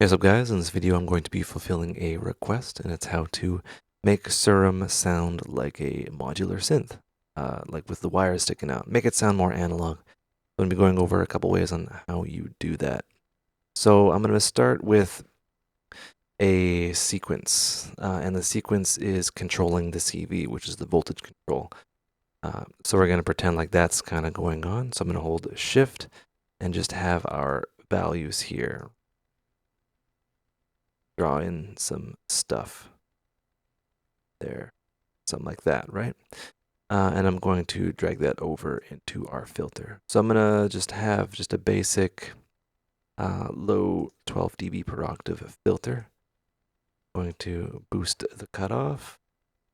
Hey, what's up guys? In this video I'm going to be fulfilling a request, and it's how to make Serum sound like a modular synth, like with the wires sticking out. Make it sound more analog. I'm going to be going over a couple ways on how you do that. So I'm going to start with a sequence, and the sequence is controlling the CV, which is the voltage control. So we're going to pretend like that's kind of going on. So I'm going to hold Shift and just have our values here. Draw in some stuff there, something like that, right? And I'm going to drag that over into our filter. So I'm gonna just have just a basic low 12 dB per octave filter. I'm going to boost the cutoff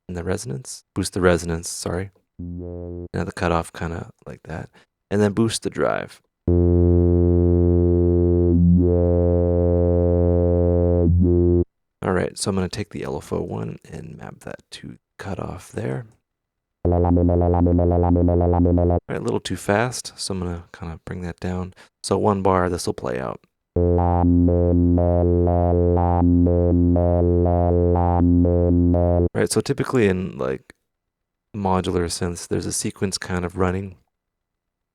and the resonance, boost the resonance, sorry. Now the cutoff kind of like that, and then boost the drive. All right, so I'm going to take the LFO one and map that to cutoff there. All right, a little too fast, so I'm going to kind of bring that down. So 1 bar, this will play out. All right, so typically in like modular synths, there's a sequence kind of running,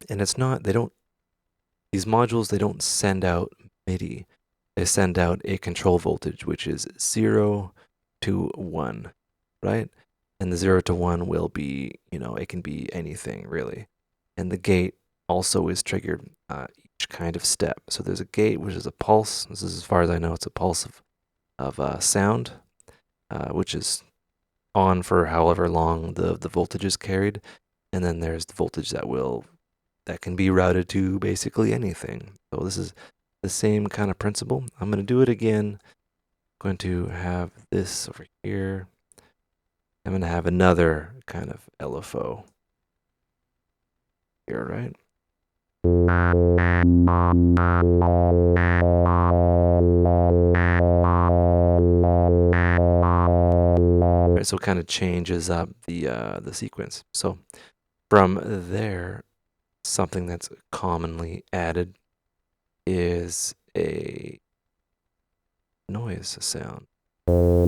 and it's not, these modules, they don't send out MIDI. They send out a control voltage, which is 0 to 1, right? And the 0 to 1 will be, it can be anything really. And the gate also is triggered each kind of step. So there's a gate, which is a pulse. This is, as far as I know, it's a pulse of sound, which is on for however long the voltage is carried. And then there's the voltage that can be routed to basically anything. So this is the same kind of principle. I'm going to do it again. I'm going to have this over here. I'm going to have another kind of LFO here, right? Right, so it kind of changes up the sequence. So from there, something that's commonly added is a noise sound. All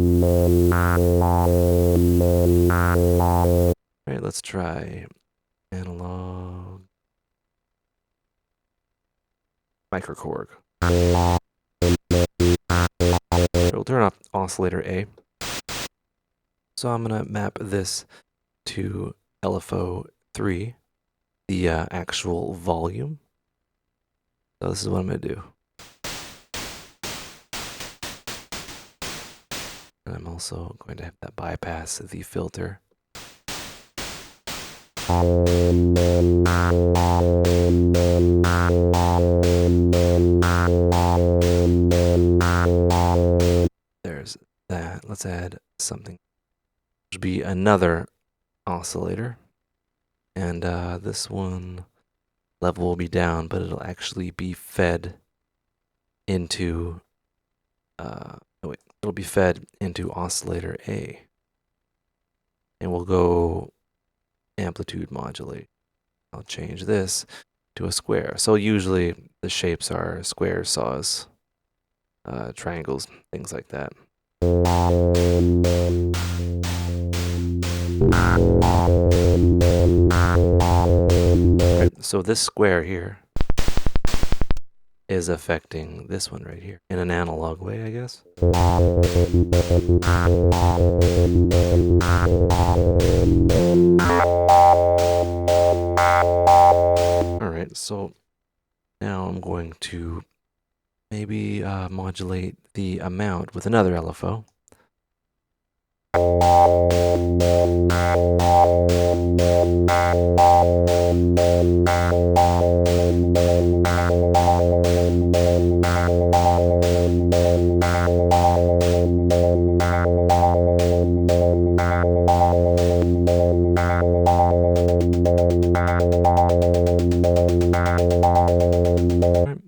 right, let's try analog microKORG. We'll turn off oscillator A. So I'm gonna map this to LFO 3, the actual volume. So this is what I'm gonna do. And I'm also going to have that bypass the filter. There's that. Let's add something. There'll be another oscillator. And this one level will be down, but it'll actually be fed into it'll be fed into oscillator A, and we'll go amplitude modulate. I'll change this to a square. So usually the shapes are squares, saws, triangles, things like that. Right, so this square here is affecting this one right here in an analog way, I guess. All right, so now I'm going to maybe modulate the amount with another LFO.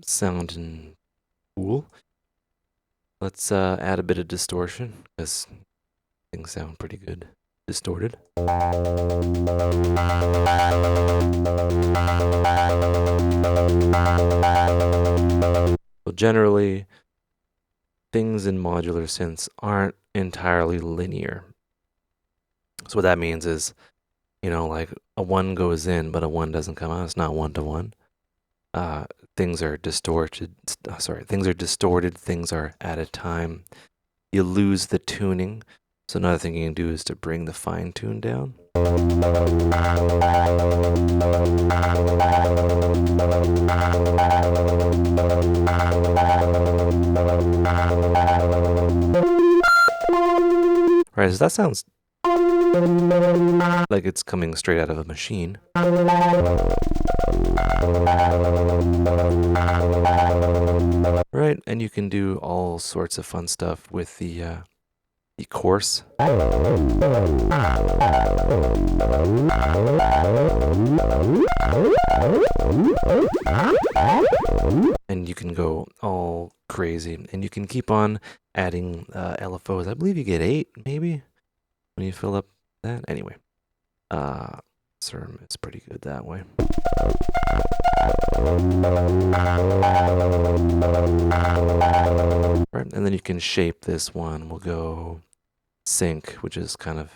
Sounding cool. Let's add a bit of distortion, because things sound pretty good distorted. So generally, things in modular synths aren't entirely linear. So what that means is, like a 1 goes in, but a 1 doesn't come out. It's not 1-to-1. Things are distorted. Things are distorted. Things are at a time. You lose the tuning. So another thing you can do is to bring the fine tune down. Right, so that sounds like it's coming straight out of a machine. Right, and you can do all sorts of fun stuff with the course. And you can go all crazy, and you can keep on adding LFOs. I believe you get 8, maybe, when you fill up that. Anyway, Serum is pretty good that way. Right, and then you can shape this one. We'll go sync, which is kind of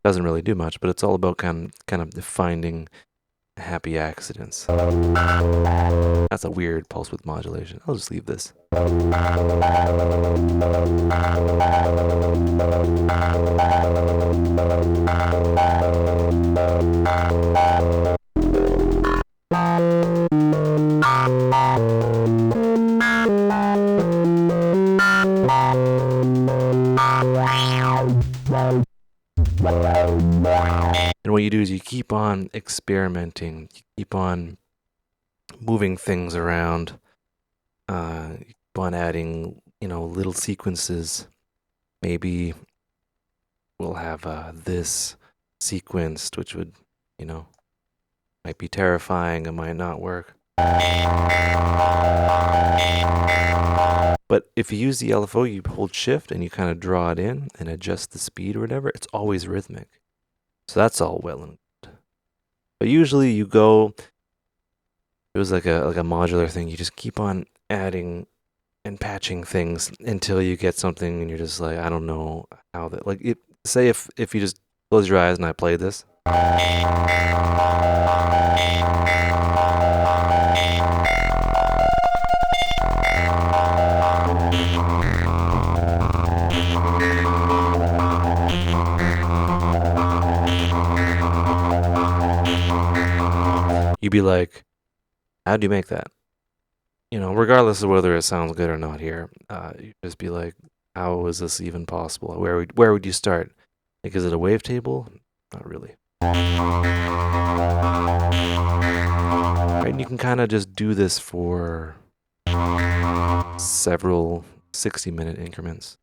doesn't really do much, but it's all about kind of finding happy accidents. That's a weird pulse width modulation. I'll just leave this. And what you do is you keep on experimenting, you keep on moving things around, you keep on adding, little sequences. Maybe we'll have this sequenced, which would, might be terrifying, it might not work. But if you use the LFO, you hold shift and you kind of draw it in and adjust the speed or whatever, it's always rhythmic. So that's all well and good. But usually you go, it was like a modular thing, you just keep on adding and patching things until you get something and you're just like, I don't know how that, like, say if you just close your eyes and I play this. You'd be like, how do you make that? Regardless of whether it sounds good or not here, you'd just be like, how is this even possible? Where would you start? Like, is it a wavetable? Not really. Right, and you can kind of just do this for several 60-minute increments.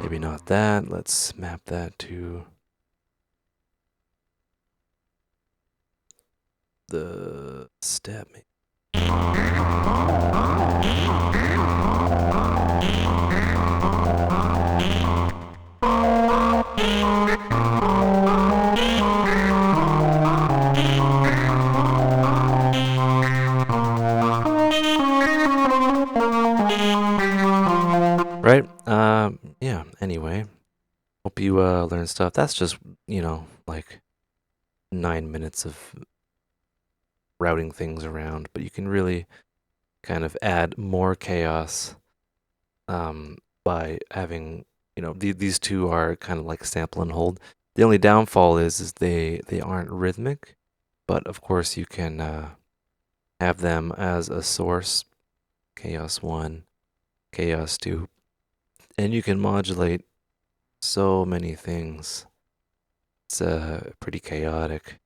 Maybe not that. Let's map that to the step. Right? Yeah, anyway. Hope you learn stuff. That's just, like 9 minutes of routing things around, but you can really kind of add more chaos by having, these two are kind of like sample and hold. The only downfall is they aren't rhythmic, but of course you can have them as a source, chaos 1, chaos 2, and you can modulate so many things. It's pretty chaotic.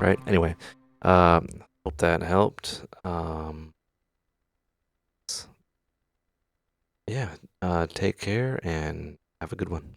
Right, anyway, hope that helped. Yeah, take care and have a good one.